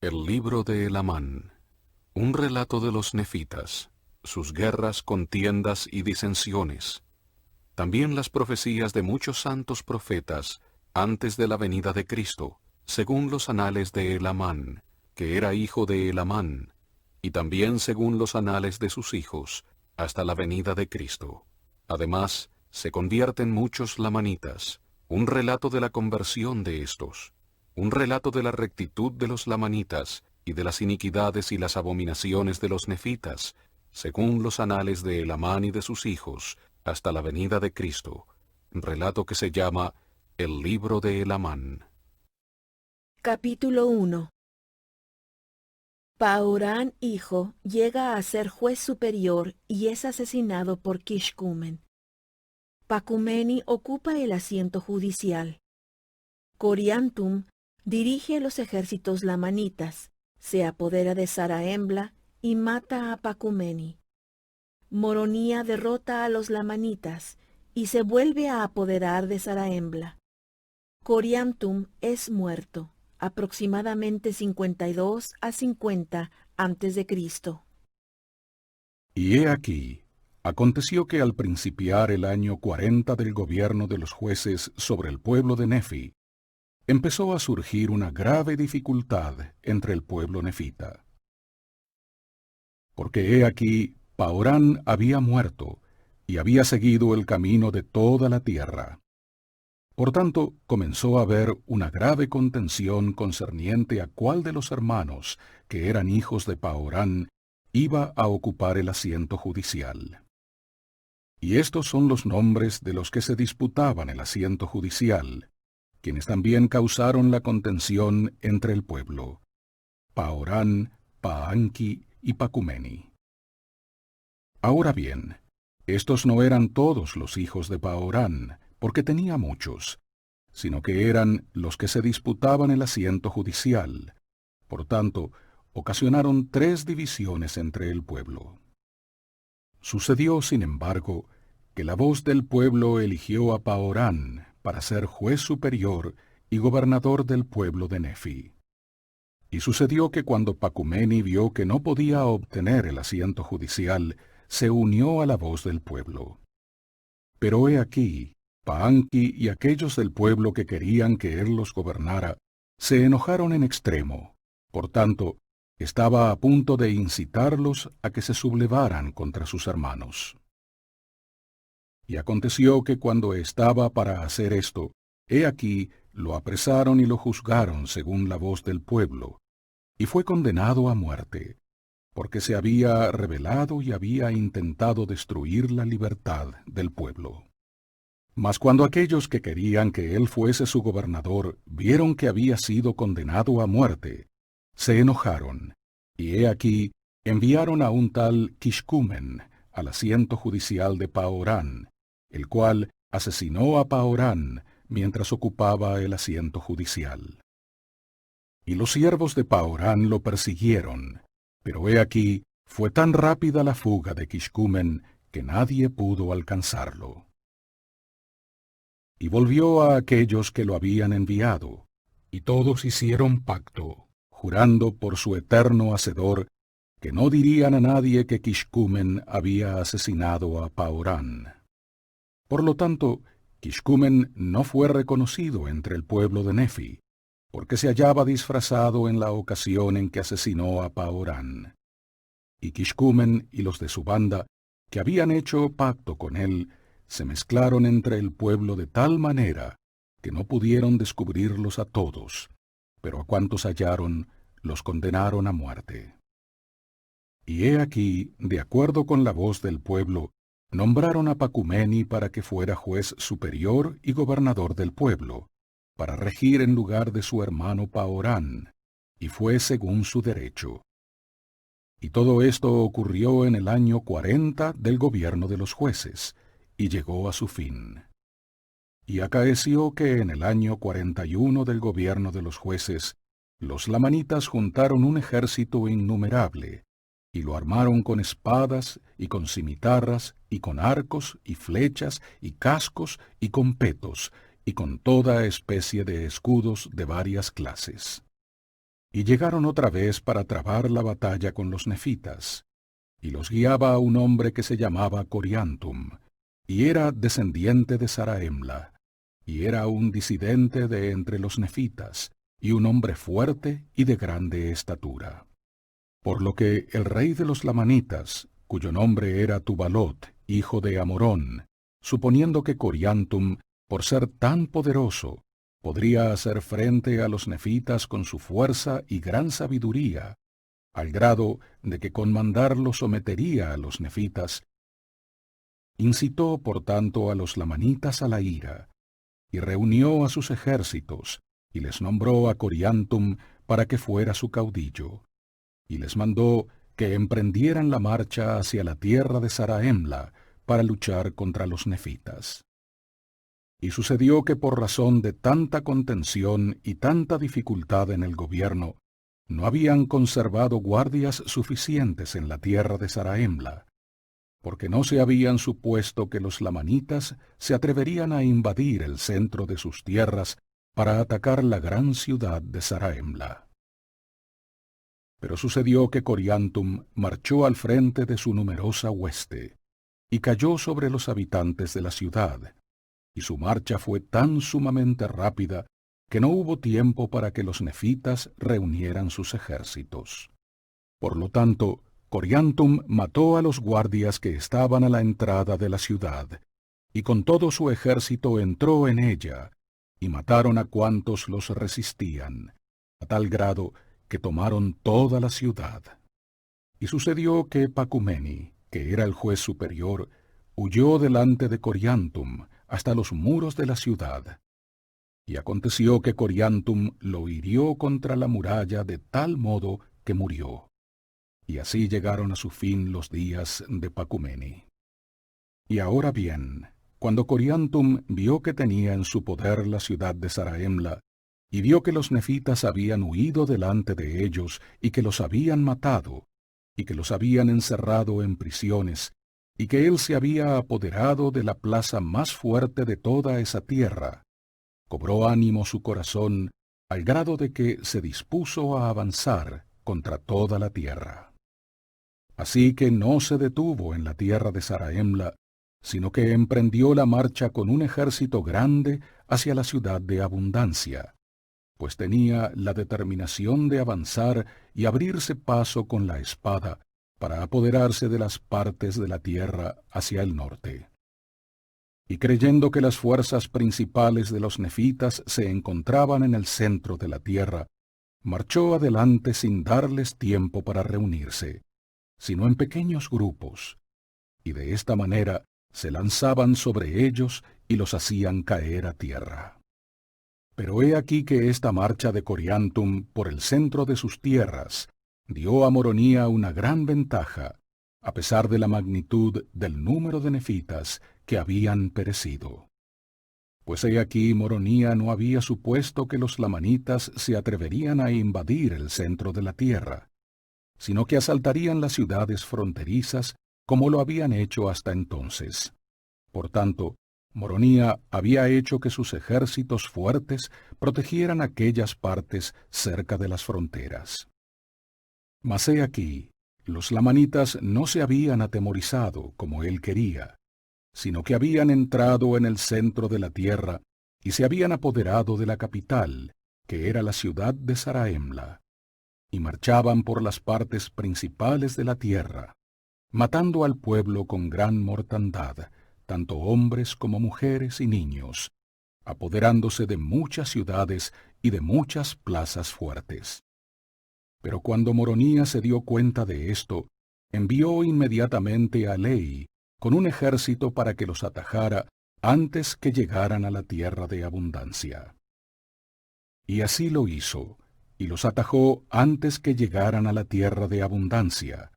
El libro de Elamán, un relato de los nefitas, sus guerras, contiendas y disensiones. También las profecías de muchos santos profetas antes de la venida de Cristo, según los anales de Elamán, que era hijo de Elamán, y también según los anales de sus hijos, hasta la venida de Cristo. Además, se convierten muchos lamanitas, un relato de la conversión de estos, un relato de la rectitud de los lamanitas y de las iniquidades y las abominaciones de los nefitas, según los anales de Elamán y de sus hijos, hasta la venida de Cristo, relato que se llama el libro de Elamán. Capítulo 1. Paorán, hijo, llega a ser juez superior y es asesinado por Kishkumen. Pacumeni ocupa el asiento judicial. Coriantum dirige los ejércitos lamanitas, se apodera de Saraembla y mata a Pacumeni. Moronía derrota a los lamanitas y se vuelve a apoderar de Saraembla. Coriantum es muerto, aproximadamente 52 a 50 antes de Cristo. Y he aquí, aconteció que al principiar el año 40 del gobierno de los jueces sobre el pueblo de Nefi, empezó a surgir una grave dificultad entre el pueblo nefita. Porque he aquí, Paorán había muerto, y había seguido el camino de toda la tierra. Por tanto, comenzó a haber una grave contención concerniente a cuál de los hermanos, que eran hijos de Paorán, iba a ocupar el asiento judicial. Y estos son los nombres de los que se disputaban el asiento judicial, quienes también causaron la contención entre el pueblo: Paorán, Paanki y Pacumeni. Ahora bien, estos no eran todos los hijos de Paorán, porque tenía muchos, sino que eran los que se disputaban el asiento judicial. Por tanto, ocasionaron 3 divisiones entre el pueblo. Sucedió, sin embargo, que la voz del pueblo eligió a Paorán para ser juez superior y gobernador del pueblo de Nefi. Y sucedió que cuando Pacumeni vio que no podía obtener el asiento judicial, se unió a la voz del pueblo. Pero he aquí, Paanki y aquellos del pueblo que querían que él los gobernara, se enojaron en extremo. Por tanto, estaba a punto de incitarlos a que se sublevaran contra sus hermanos. Y aconteció que cuando estaba para hacer esto, he aquí, lo apresaron y lo juzgaron según la voz del pueblo, y fue condenado a muerte, porque se había rebelado y había intentado destruir la libertad del pueblo. Mas cuando aquellos que querían que él fuese su gobernador vieron que había sido condenado a muerte, se enojaron, y he aquí, enviaron a un tal Kishkumen al asiento judicial de Paorán, el cual asesinó a Paorán mientras ocupaba el asiento judicial. Y los siervos de Paorán lo persiguieron, pero he aquí, fue tan rápida la fuga de Kishkumen que nadie pudo alcanzarlo. Y volvió a aquellos que lo habían enviado, y todos hicieron pacto, jurando por su eterno Hacedor, que no dirían a nadie que Kishkumen había asesinado a Paorán. Por lo tanto, Kishkumen no fue reconocido entre el pueblo de Nefi, porque se hallaba disfrazado en la ocasión en que asesinó a Paorán. Y Kishkumen y los de su banda, que habían hecho pacto con él, se mezclaron entre el pueblo de tal manera que no pudieron descubrirlos a todos, pero a cuantos hallaron, los condenaron a muerte. Y he aquí, de acuerdo con la voz del pueblo, nombraron a Pacumeni para que fuera juez superior y gobernador del pueblo, para regir en lugar de su hermano Paorán, y fue según su derecho. Y todo esto ocurrió en el año 40 del gobierno de los jueces, y llegó a su fin. Y acaeció que en el año 41 del gobierno de los jueces, los lamanitas juntaron un ejército innumerable, y lo armaron con espadas, y con cimitarras, y con arcos, y flechas, y cascos, y con petos, y con toda especie de escudos de varias clases. y llegaron otra vez para trabar la batalla con los nefitas, y los guiaba un hombre que se llamaba Coriantum, y era descendiente de Saraemla, y era un disidente de entre los nefitas, y un hombre fuerte y de grande estatura. Por lo que el rey de los lamanitas, cuyo nombre era Tubalot, hijo de Amorón, suponiendo que Coriantum, por ser tan poderoso, podría hacer frente a los nefitas con su fuerza y gran sabiduría, al grado de que con mandarlo sometería a los nefitas, incitó por tanto a los lamanitas a la ira, y reunió a sus ejércitos, y les nombró a Coriantum para que fuera su caudillo, y les mandó que emprendieran la marcha hacia la tierra de Saraemla para luchar contra los nefitas. Y sucedió que por razón de tanta contención y tanta dificultad en el gobierno, no habían conservado guardias suficientes en la tierra de Saraemla, porque no se habían supuesto que los lamanitas se atreverían a invadir el centro de sus tierras para atacar la gran ciudad de Saraemla. Pero sucedió que Coriantum marchó al frente de su numerosa hueste, y cayó sobre los habitantes de la ciudad, y su marcha fue tan sumamente rápida que no hubo tiempo para que los nefitas reunieran sus ejércitos. Por lo tanto, Coriantum mató a los guardias que estaban a la entrada de la ciudad, y con todo su ejército entró en ella, y mataron a cuantos los resistían, a tal grado que tomaron toda la ciudad. Y sucedió que Pacumeni, que era el juez superior, huyó delante de Coriantum hasta los muros de la ciudad. Y aconteció que Coriantum lo hirió contra la muralla de tal modo que murió. Y así llegaron a su fin los días de Pacumeni. Y ahora bien, cuando Coriantum vio que tenía en su poder la ciudad de Saraemla, y vio que los nefitas habían huido delante de ellos, y que los habían matado, y que los habían encerrado en prisiones, y que él se había apoderado de la plaza más fuerte de toda esa tierra, cobró ánimo su corazón, al grado de que se dispuso a avanzar contra toda la tierra. Así que no se detuvo en la tierra de Saraemla, sino que emprendió la marcha con un ejército grande hacia la ciudad de Abundancia, pues tenía la determinación de avanzar y abrirse paso con la espada para apoderarse de las partes de la tierra hacia el norte. Y creyendo que las fuerzas principales de los nefitas se encontraban en el centro de la tierra, marchó adelante sin darles tiempo para reunirse, sino en pequeños grupos, y de esta manera se lanzaban sobre ellos y los hacían caer a tierra. Pero he aquí que esta marcha de Coriantum por el centro de sus tierras dio a Moronía una gran ventaja, a pesar de la magnitud del número de nefitas que habían perecido. Pues he aquí Moronía no había supuesto que los lamanitas se atreverían a invadir el centro de la tierra, sino que asaltarían las ciudades fronterizas como lo habían hecho hasta entonces. Por tanto, Moronía había hecho que sus ejércitos fuertes protegieran aquellas partes cerca de las fronteras. Mas he aquí, los lamanitas no se habían atemorizado como él quería, sino que habían entrado en el centro de la tierra y se habían apoderado de la capital, que era la ciudad de Saraemla, y marchaban por las partes principales de la tierra, matando al pueblo con gran mortandad, tanto hombres como mujeres y niños, apoderándose de muchas ciudades y de muchas plazas fuertes. Pero cuando Moronía se dio cuenta de esto, envió inmediatamente a Lei con un ejército para que los atajara antes que llegaran a la tierra de Abundancia. Y así lo hizo, y los atajó antes que llegaran a la tierra de Abundancia,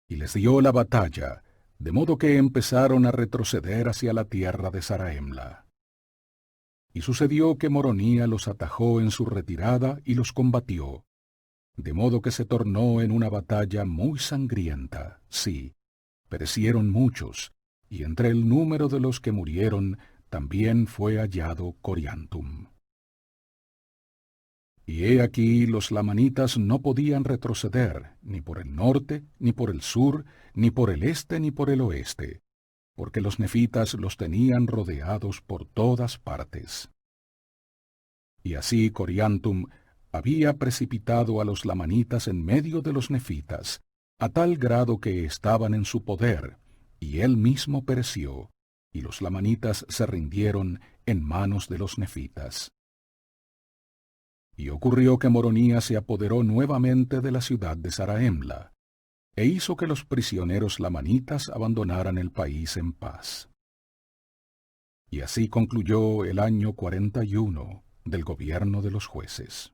y les dio la batalla, de modo que empezaron a retroceder hacia la tierra de Saraemla. Y sucedió que Moronía los atajó en su retirada y los combatió, de modo que se tornó en una batalla muy sangrienta, sí, perecieron muchos, y entre el número de los que murieron también fue hallado Coriantum. Y he aquí los lamanitas no podían retroceder, ni por el norte, ni por el sur, ni por el este, ni por el oeste, porque los nefitas los tenían rodeados por todas partes. Y así Coriantum había precipitado a los lamanitas en medio de los nefitas, a tal grado que estaban en su poder, y él mismo pereció, y los lamanitas se rindieron en manos de los nefitas. Y ocurrió que Moronías se apoderó nuevamente de la ciudad de Zarahemla, e hizo que los prisioneros lamanitas abandonaran el país en paz. Y así concluyó el año 41 del gobierno de los jueces.